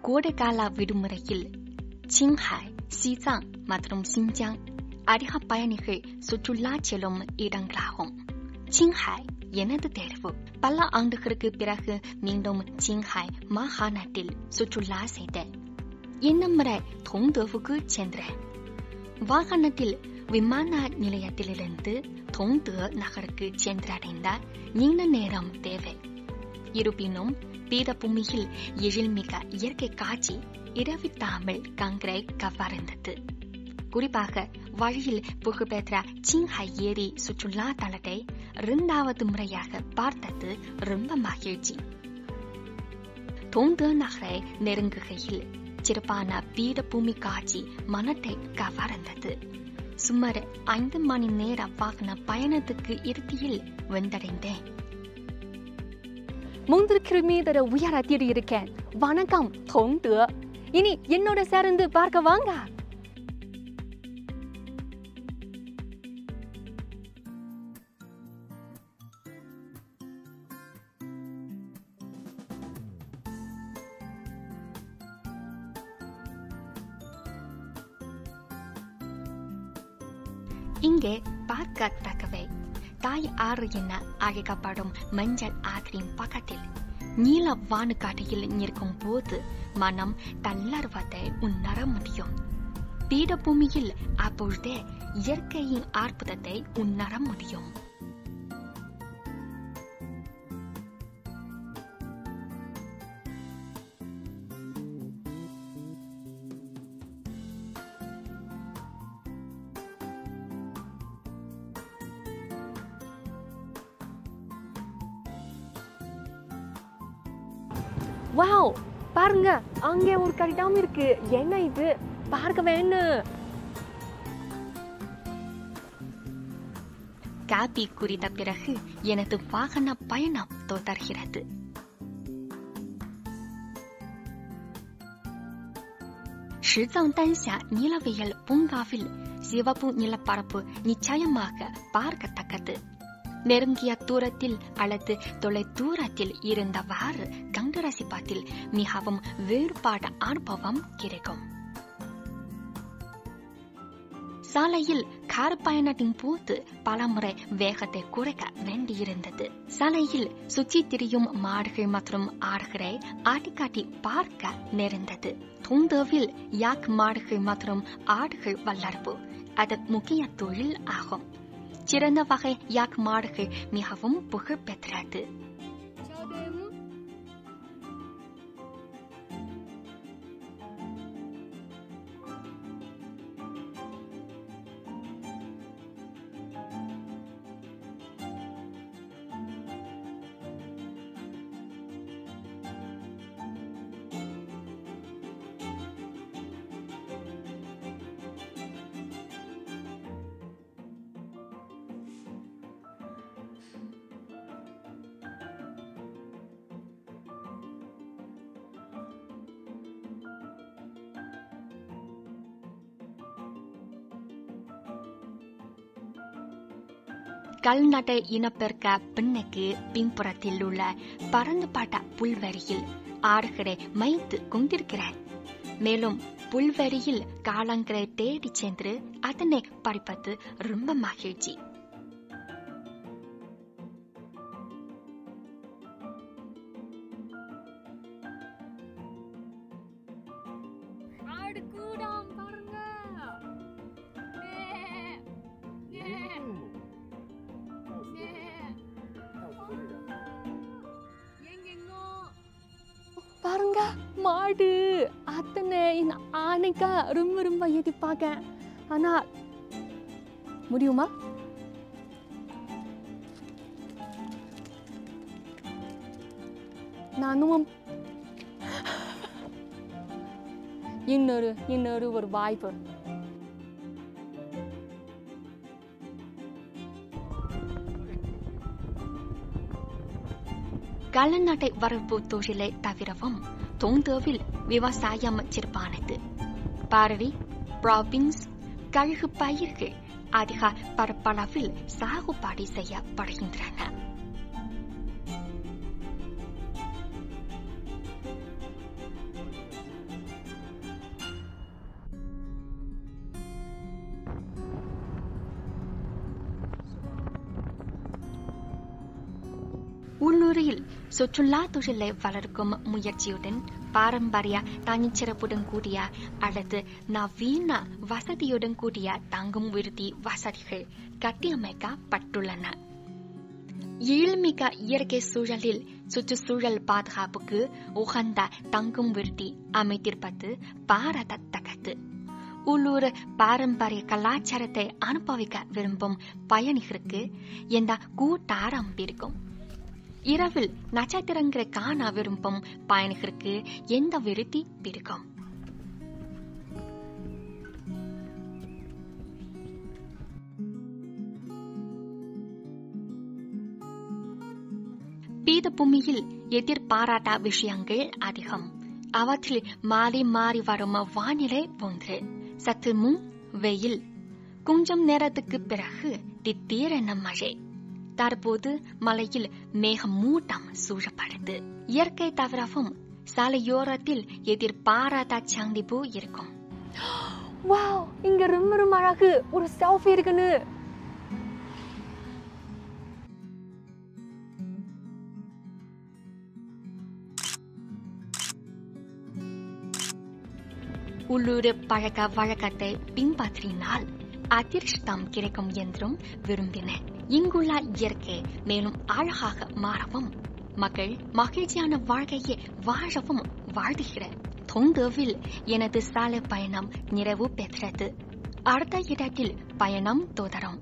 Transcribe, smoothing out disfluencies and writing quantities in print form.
கோடைகால விடுமுறையில் சிங்ஹாய், சீஜாங் மற்றும் சின்ஜாங் அதிக பயணிகள் சுற்றுலா செல்லும் இடங்களாகும். சிங்ஹாய் எனது தேர்வு. பல ஆண்டுகளுக்கு பிறகு மீண்டும் சிங்ஹாய் மாகாணத்தில் சுற்றுலா செய்தேன். இந்த முறை தொங்தேவுக்கு சென்றேன். வாகனத்தில் விமான நிலையத்திலிருந்து தொங்தே நகருக்கு சென்றடைந்த நீண்ட நேரம் தேவை. இருப்பினும் பீடபூமியில் எழில்மிக இயற்கை காட்சி இடவிட்டாமல் கங்கரை கவர்ந்தது. குறிப்பாக வழியில் புகழ்பெற்ற சிங்ஹாய் ஏரி சுற்றுலா தலத்தை 2வது முறையாக பார்த்தது ரொம்ப மகிழ்ச்சி. தொங்தே நகரை நெருங்குகையில் சிறப்பான பீடபூமி காட்சி மனத்தை கவர்ந்தது. சுமார் 5 மணி நேர வாகன பயணத்துக்கு இறுதியில் வந்தடைந்தேன். 3 கிலோமீட்டர் உயரத்தில் இருக்கேன். வணக்கம் தொங்தே. இனி என்னோட சேர்ந்து பார்க்க வாங்க. இங்கே பார்க்கத்தக்கவை தாய் ஆறு என அழைக்கப்படும் மஞ்சள் ஆற்றின் பக்கத்தில் நீல வானுக்காட்டில் நிற்கும் போது மனம் தளர்வதை உணர முடியும். பீடபூமியில் அப்பொழுதே இயற்கையின் அற்புதத்தை உணர முடியும். வாவ், பாருங்க, அங்கே ஒரு கட்டிடம் இருக்கு. என்ன இது? பார்க்க வேணும். காபி குறித்த பிறகு எனது வாகன பயணம் தொடர்கிறது. ஷிஜாங் தன்ஷா நிலவியல் பூங்காவில் சிவப்பு நிலப்பரப்பு நிச்சயமாக பார்க்கத்தக்கது. நெருங்கிய தூரத்தில் அல்லது தொலை தூரத்தில் இருந்தவாறு கண்டு ரசிப்பதில் மிகவும் வேறுபாடு அனுபவம் கிடைக்கும். சாலையில் கார் பயணத்தின் போது பலமுறை வேகத்தை குறைக்க வேண்டியிருந்தது. சாலையில் சுற்றி திரியும் மாடுகள் மற்றும் ஆடுகளை அடிக்கடி பார்க்க நேர்ந்தது. தொங்தேவில் யாக மாடுகள் மற்றும் ஆடுகள் வளர்ப்பு அது முக்கிய தொழில் ஆகும். சிறந்த வகை யாக மாடுகள் மிகவும் புகழ் பெற்றது. கல்நடை இனப்பெருக்க பெண்ணுக்கு பின்புறத்தில் உள்ள பரந்துபட்ட புல்வெளியில் ஆடுகளை மேய்த்து கொண்டிருக்கிறேன். மேலும் புல்வெளியில் காலங்களை தேடி சென்று அதனை படிப்பது ரொம்ப மகிழ்ச்சி. பாருங்க, மாடு. அத்தனை இந்த ஆனைக்கா ரொம்ப ரொம்ப எதிர்பார்க்க. ஆனா முடியுமா? நானும் இன்னொரு ஒரு வாய்ப்பு. கால்நடை வளர்ப்பு தொழிலை தவிரவும் தொங்தேவில் விவசாயம் சிறப்பானது. பார்லி, ப்ராவின்ஸ், கழுகு பயிர்கள் அதிக பரப்பளவில் சாகுபடி செய்யப்படுகின்றன. உள்ளூரில் சுற்றுலா தொழிலை வளர்க்கும் முயற்சியுடன் பாரம்பரிய தனிச்சிறப்புடன் கூடிய அல்லது நவீன வசதியுடன் கூடிய தங்கும் விடுதி வசதிகள் கட்டியமைக்கப்பட்டுள்ளன. எழில்மிக்க இயற்கை சூழலில் சுற்றுச்சூழல் பாதுகாப்புக்கு உகந்த தங்கும் விடுதி அமைத்திருப்பது பாராட்டத்தக்கது. உள்ளூர் பாரம்பரிய கலாச்சாரத்தை அனுபவிக்க விரும்பும் பயணிகளுக்கு எந்த கூட்டாரம் இருக்கும். இரவில் நட்சத்திரங்களை காண விரும்பும் பயணிகளுக்கு எந்த விருத்தி பிடிக்கும். பீடபூமியில் எதிர்பாராத விஷயங்கள் அதிகம். அவற்றில் மாறி மாறி வரும் வானிலை ஒன்று. சற்று முன் வெயில், கொஞ்சம் நேரத்துக்கு பிறகு திடீரென மழை. தற்போது மலையில் மேகமூட்டம் சூழப்படுது. இயற்கை தவிரவும் சாலையோரத்தில் எதிர்பாராத சந்திப்பு இருக்கும். வாவ், இங்க ரொம்ப அழகு. ஒரு செல்ஃபி இருக்குன்னு. உள்ளூர் பழக்க வழக்கத்தை பின்பற்றினால் அதிர்ஷ்டம் கிடைக்கும் என்றும் விரும்பினேன். இங்குள்ள இயற்கை மேலும் அழகாக மாறவும் மக்கள் மகிழ்ச்சியான வாழ்க்கையை வாழவும் வாழ்கிறேன். தொண்டோவில் எனது சாலை பயணம் நிறைவு பெற்றது. அடுத்த இடத்தில் பயணம் தொடரும்.